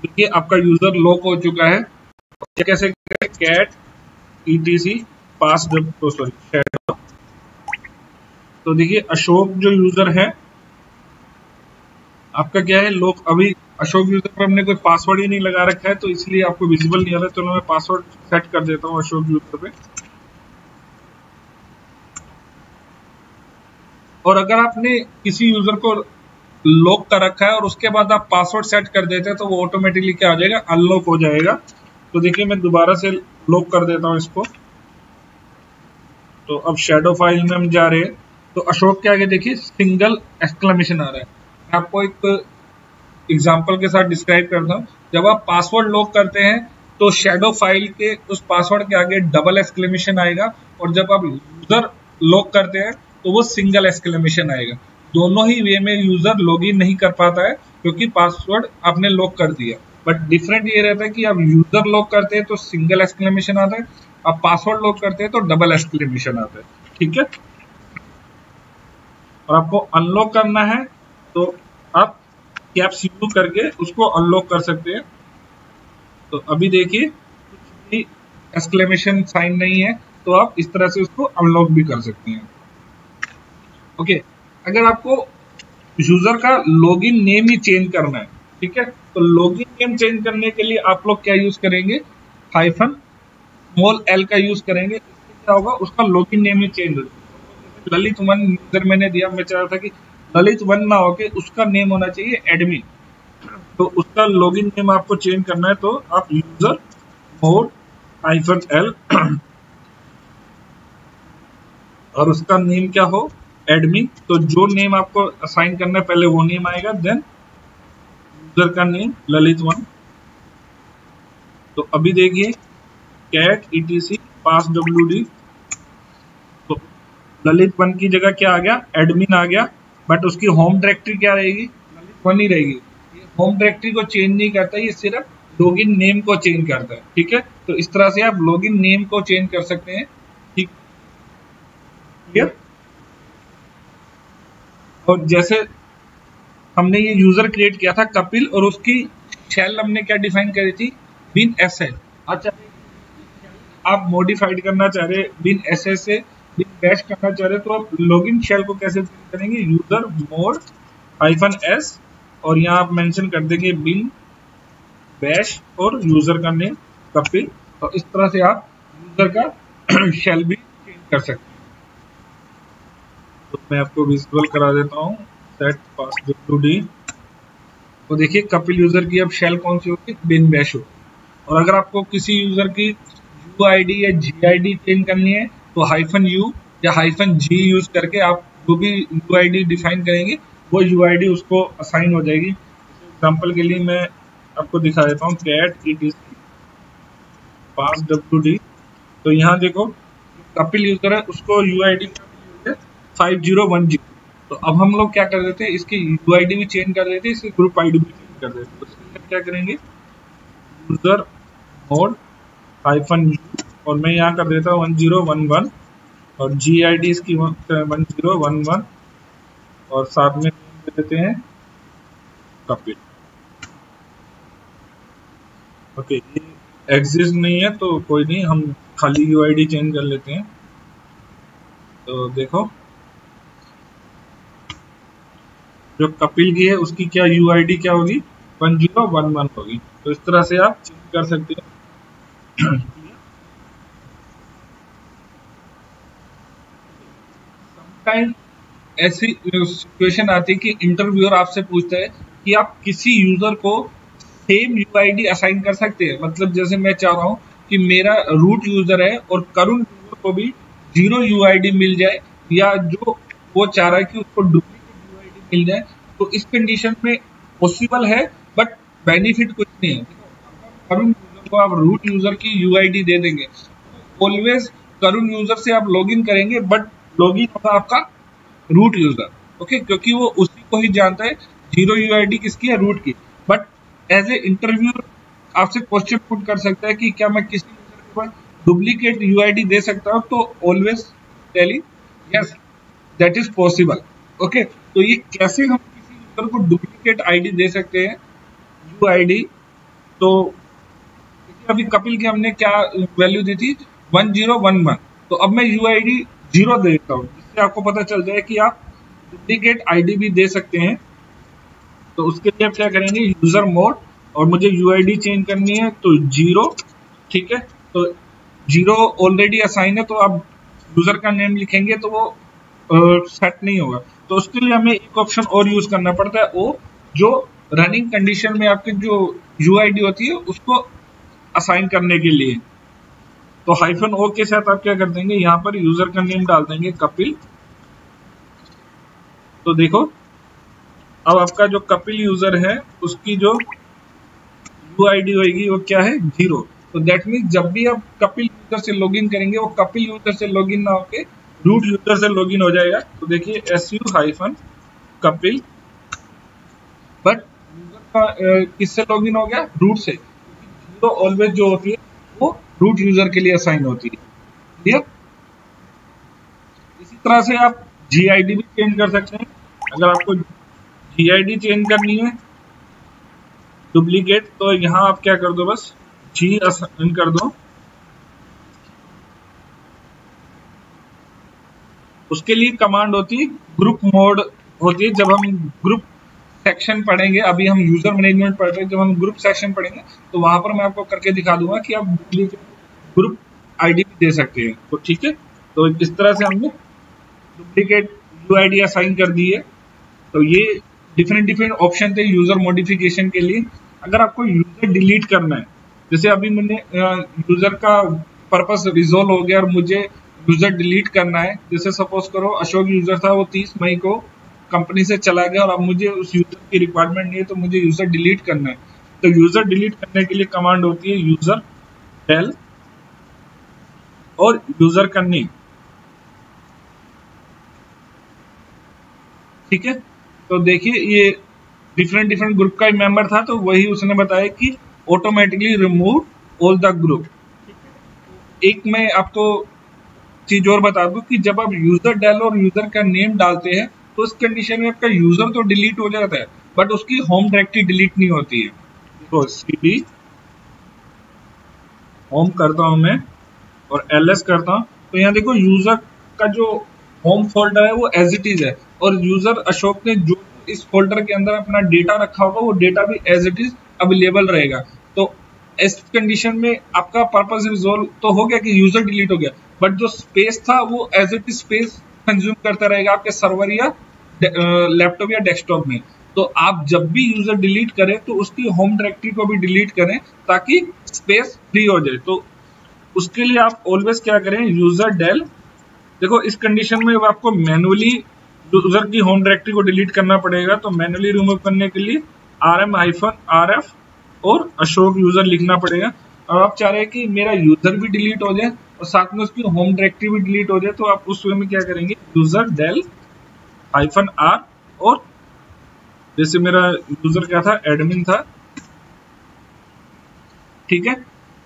देखिए आपका यूजर लॉक हो चुका है। कैसे कैट etc पासवर्ड, तो देखिए अशोक जो यूजर है आपका क्या है लॉक, अभी अशोक यूजर पर हमने कोई पासवर्ड ही नहीं लगा रखा है तो इसलिए आपको विजिबल नहीं आ रहा है। चलो मैं पासवर्ड सेट कर देता हूँ अशोक यूजर पे। और अगर आपने किसी यूजर को लॉक कर रखा है और उसके बाद आप पासवर्ड सेट कर देते हैं तो वो ऑटोमेटिकली क्या हो जाएगा अनलॉक हो जाएगा। तो देखिए मैं दोबारा से लॉक कर देता हूँ इसको, तो अब शैडो फाइल में हम जा रहे हैं, तो अशोक के आगे देखिए सिंगल एक्सक्लेमेशन आ रहा है। मैं आपको एक एग्जाम्पल के साथ डिस्क्राइब करता हूँ। जब आप पासवर्ड लॉक करते हैं तो शैडो फाइल के उस पासवर्ड के आगे डबल एक्सक्लेमेशन आएगा, और जब आप यूजर लॉक करते हैं तो वो सिंगल एक्सक्लेमेशन आएगा। दोनों ही वे में यूजर लॉगिन नहीं कर पाता है क्योंकि पासवर्ड आपने लॉक कर दिया। बट डिफरेंट ये रहता है कि आप यूजर लॉक करते हैं तो सिंगल एक्सक्लेमेशन आता है, आप पासवर्ड लॉक करते हैं तो डबल एक्सक्लेमेशन आता है। ठीक है, और आपको अनलॉक करना है तो आप कैप्स यूज करके उसको अनलॉक कर सकते हैं। तो अभी देखिए कुछ भी एक्सक्लेमेशन साइन नहीं है, तो आप इस तरह से उसको अनलॉक भी कर सकते हैं। ओके, अगर आपको यूजर का लॉगिन नेम ही चेंज करना है, ठीक है, तो लॉगिन नेम चेंज करने के लिए आप लोग क्या यूज करेंगे, हाइफन स्मॉल एल का यूज करेंगे। इससे क्या होगा, उसका लॉगिन नेम ही चेंज हो जाएगा। ललित वन यूजर मैंने दिया, मैं चाह रहा था कि ललित वन ना होके उसका नेम होना चाहिए एडमिन, तो उसका लॉगिन नेम आपको चेंज करना है, तो आप यूजर मोड हाइफन एल और उसका नेम क्या हो, एडमिन। तो जो नेम आपको असाइन करना है पहले वो नेम आएगा, देन यूजर का नेम ललित वन। तो अभी देखिए कैट etc पास wd, तो ललित वन की जगह क्या आ गया, एडमिन आ गया, बट उसकी होम डायरेक्टरी क्या रहेगी, ललित वन ही रहेगी। ये होम डायरेक्टरी को चेंज नहीं करता, ये सिर्फ लॉगिन नेम को चेंज करता है। ठीक है, तो इस तरह से आप लॉगिन नेम को चेंज कर सकते हैं। ठीक है, और जैसे हमने ये यूजर क्रिएट किया था कपिल, और उसकी शेल हमने क्या डिफाइन करी थी, बिन एसएल। अच्छा, आप मॉडिफाइड करना चाह रहे बिन एसएस से बिन बैश करना चाह रहे, तो आप लॉगिन शेल को कैसे करेंगे, यूजर मोड हाइफन एस, और यहाँ आप मेंशन कर देंगे बिन बैश और यूजर का नेम कपिल। तो इस तरह से आप यूजर का शेल भी चेंज कर सकते हैं। तो मैं आपको विजुअल करा देता हूँ, सेट पास wd। तो देखिए कपिल यूजर की अब शेल कौन सी होगी, बिन बैश होगी। और अगर आपको किसी यूजर की UID या GID चेंज करनी है तो हाइफन यू या हाइफन जी यूज करके आप जो भी UID डिफाइन करेंगे वो UID उसको असाइन हो जाएगी। एग्जांपल के लिए मैं आपको दिखा देता हूँ, कैट etc पास wd। तो यहाँ देखो कपिल यूजर है, उसको UID 5010। तो अब हम लोग क्या कर देते हैं, इसकी UID भी चेंज कर देते हैं, इसकी ग्रुप ID भी चेंज कर देते हैं। तो इसके लिए क्या करेंगे, यूजर मोड हाइफन यू, और मैं यहाँ कर देता हूँ 1011, और GID इसकी 1011, और साथ में दे देते हैं कपिल। ओके, ये एग्जिस्ट नहीं है तो कोई नहीं, हम खाली UID चेंज कर लेते हैं। तो देखो जो कपिल की है उसकी क्या UID क्या होगी, 1011 होगी। तो इस तरह से आप चेंज कर सकते हैं। समटाइम ऐसी सिचुएशन आती है कि इंटरव्यूअर आपसे पूछता है कि आप किसी यूजर को सेम UID असाइन कर सकते हैं। मतलब जैसे मैं चाह रहा हूँ कि मेरा रूट यूजर है और करुण यूजर को भी 0 UID मिल जाए, या जो वो चाह रहा है कि उसको डुप्लीकेट UID मिल जाए, तो इस कंडीशन में पॉसिबल है, बट बेनिफिट कुछ नहीं है। करुण यूजर को आप रूट यूजर की UID दे देंगे, ऑलवेज करुण यूजर से आप लॉगिन करेंगे, बट लॉगिन होगा आपका रूट यूजर। ओके, क्योंकि वो उसी को ही जानता है, 0 UID किसकी है, रूट की। बट एज ए इंटरव्यू आपसे क्वेश्चन पुट कर सकता है कि क्या मैं किसी यूजर के पास डुप्लीकेट UID दे सकता हूँ, तो always telling yes that is possible. Okay, तो ये कैसे हम किसी यूजर को डुप्लीकेट ID दे सकते हैं, UID। तो अभी कपिल की हमने क्या वैल्यू दी थी, 1011। तो अब मैं UID 0 दे देता हूँ, जिससे आपको पता चल जाए कि आप डुप्लीकेट ID भी दे सकते हैं। तो उसके लिए आप क्या करेंगे, यूजर मोड, और मुझे UID चेंज करनी है तो 0। ठीक है, तो 0 ऑलरेडी असाइन है, तो आप यूजर का नेम लिखेंगे तो वो सेट नहीं होगा। तो उसके लिए हमें एक ऑप्शन और यूज करना पड़ता है, वो जो रनिंग कंडीशन में आपकी जो UID होती है उसको असाइन करने के लिए। तो हाइफन ओ के साथ आप क्या कर देंगे, यहाँ पर यूजर का नेम डाल देंगे कपिल। तो देखो अब आपका जो कपिल यूजर है उसकी जो यूआईडी होगी वो क्या है, 0। तो दैट मीन्स जब भी आप कपिल यूजर से लॉगिन करेंगे वो कपिल यूजर से लॉगिन ना होके रूट यूजर से लॉगिन हो जाएगा। तो देखिए SU hyphen Kapil, but user का किससे लॉगिन हो गया, रूट से। तो ऑलवेज जो होती है वो रूट यूजर के लिए असाइन होती है। क्लियर। इसी तरह से आप GID भी चेंज कर सकते हैं। अगर आपको GID चेंज करनी है डुप्लीकेट, तो यहाँ आप क्या कर दो, बस G असाइन कर दो। उसके लिए कमांड होती है ग्रुप मोड होती है। जब हम ग्रुप सेक्शन पढ़ेंगे, अभी हम यूजर मैनेजमेंट पढ़ रहे हैं, जब हम ग्रुप सेक्शन पढ़ेंगे तो वहां पर मैं आपको करके दिखा दूंगा कि आप ग्रुप आईडी भी दे सकते हैं। तो ठीक है, तो इस तरह से हमने डुप्लीकेट यूआईडी असाइन कर दी है। तो ये डिफरेंट ऑप्शन थे यूजर मॉडिफिकेशन के लिए। अगर आपको यूजर डिलीट करना है, जैसे अभी मैंने यूजर का पर्पस रिजोल्व हो गया और मुझे यूजर डिलीट करना है। जैसे सपोज करो अशोक यूजर था, वो 30 मई को कंपनी से चला गया और अब मुझे उस यूजर की रिक्वायरमेंट नहीं है, तो मुझे यूजर डिलीट करना है। तो यूजर डिलीट करने के लिए कमांड होती है यूजर डेल और यूजर का नेम। ठीक है, तो देखिए ये डिफरेंट ग्रुप का मेंबर था, तो वही उसने बताया कि automatically remove all the group. एक मैं आपको चीज और बता दूं कि जब आप यूजर डेल और यूजर का नेम डालते हैं तो इस कंडीशन में आपका यूजर तो डिलीट हो जाता है, बट उसकी होम डायरेक्टरी डिलीट नहीं होती है। तो cd होम करता हूं मैं और ls करता हूं, तो यहाँ देखो यूजर का जो होम फोल्डर है वो एज इट इज है, और यूजर अशोक ने जो इस फोल्डर के अंदर अपना डेटा रखा होगा वो डेटा भी एज इट इज अवेलेबल रहेगा। तो इस कंडीशन में आपका पर्पस रिजोल्व तो हो गया कि यूजर डिलीट हो गया, बट जो स्पेस था वो as it is space consume करता रहेगा आपके सर्वर या लैपटॉप या डेस्कटॉप में। तो आप जब भी यूजर डिलीट करें तो उसकी होम डायरेक्टरी को भी डिलीट करें ताकि स्पेस फ्री हो जाए। तो उसके लिए आप ऑलवेज क्या करें, यूजर डेल। देखो इस कंडीशन में आपको मैनुअली यूजर की होम डायरेक्टरी को डिलीट करना पड़ेगा, तो मैनुअली रिमूव करने के लिए rm-rf और अशोक यूजर लिखना पड़ेगा। और आप चाह रहे हैं कि मेरा यूजर भी डिलीट हो जाए और साथ में उसकी होम डायरेक्टरी भी डिलीट हो जाए, तो आप उस वे में क्या करेंगे, यूजर डेल -r, और जैसे मेरा यूजर क्या था, एडमिन था। ठीक है,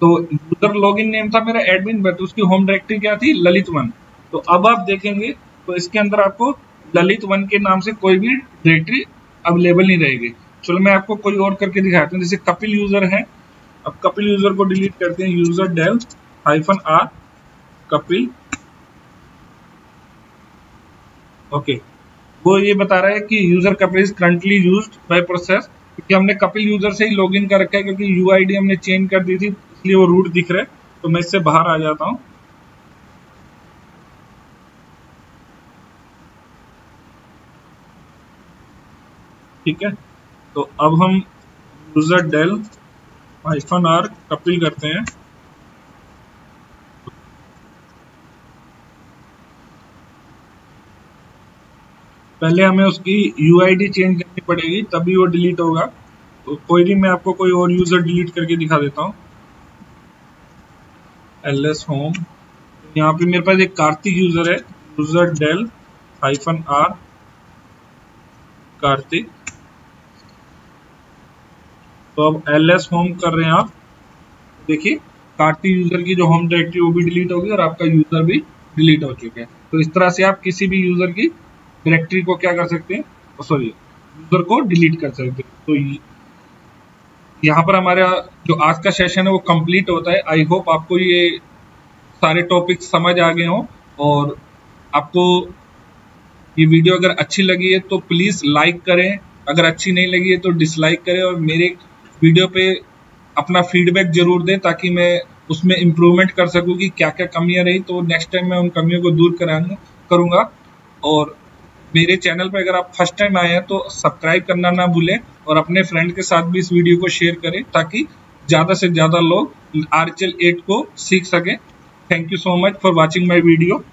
तो यूजर लॉगिन नेम था मेरा एडमिन, बट उसकी होम डायरेक्टरी क्या थी, ललित1। तो अब आप देखेंगे तो इसके अंदर आपको ललित1 के नाम से कोई भी डायरेक्टरी अवेलेबल नहीं रहेगी। चलो मैं आपको कोई और करके दिखाता हूँ। जैसे कपिल यूजर है, अब कपिल यूजर को डिलीट करते हैं, user del -r Kapil. Okay, वो ये बता रहा है कि user Kapil is currently used by process, क्योंकि हमने कपिल यूजर से ही लॉगिन कर रखा है, क्योंकि यूआईडी हमने चेंज कर दी थी इसलिए वो रूट दिख रहा है। तो मैं इससे बाहर आ जाता हूं। ठीक है, तो अब हम यूजर डेल -r कपिल करते हैं। पहले हमें उसकी यूआईडी चेंज करनी पड़ेगी तभी वो डिलीट होगा। तो कोई नहीं, मैं आपको कोई और यूजर डिलीट करके दिखा देता हूँ। ls होम, यहाँ पे मेरे पास एक कार्तिक यूजर है, यूजर डेल -r कार्तिक। तो अब ls होम कर रहे हैं आप, देखिए कार्तिक यूजर की जो होम डायरेक्टरी वो भी डिलीट होगी और आपका यूजर भी डिलीट हो चुका है। तो इस तरह से आप किसी भी यूजर की डायरेक्टरी को क्या कर सकते हैं, सॉरी यूजर को डिलीट कर सकते हैं। तो यहाँ पर हमारा जो आज का सेशन है वो कंप्लीट होता है। आई होप आपको ये सारे टॉपिक्स समझ आ गए हों, और आपको ये वीडियो अगर अच्छी लगी है तो प्लीज लाइक करें, अगर अच्छी नहीं लगी है तो डिसलाइक करें, और मेरे वीडियो पे अपना फीडबैक जरूर दें ताकि मैं उसमें इम्प्रूवमेंट कर सकूं कि क्या क्या कमियां रही, तो नेक्स्ट टाइम मैं उन कमियों को दूर करूंगा। और मेरे चैनल पर अगर आप फर्स्ट टाइम आए हैं तो सब्सक्राइब करना ना भूलें, और अपने फ्रेंड के साथ भी इस वीडियो को शेयर करें ताकि ज़्यादा से ज़्यादा लोग RHEL 8 को सीख सकें। Thank you so much for watching my video.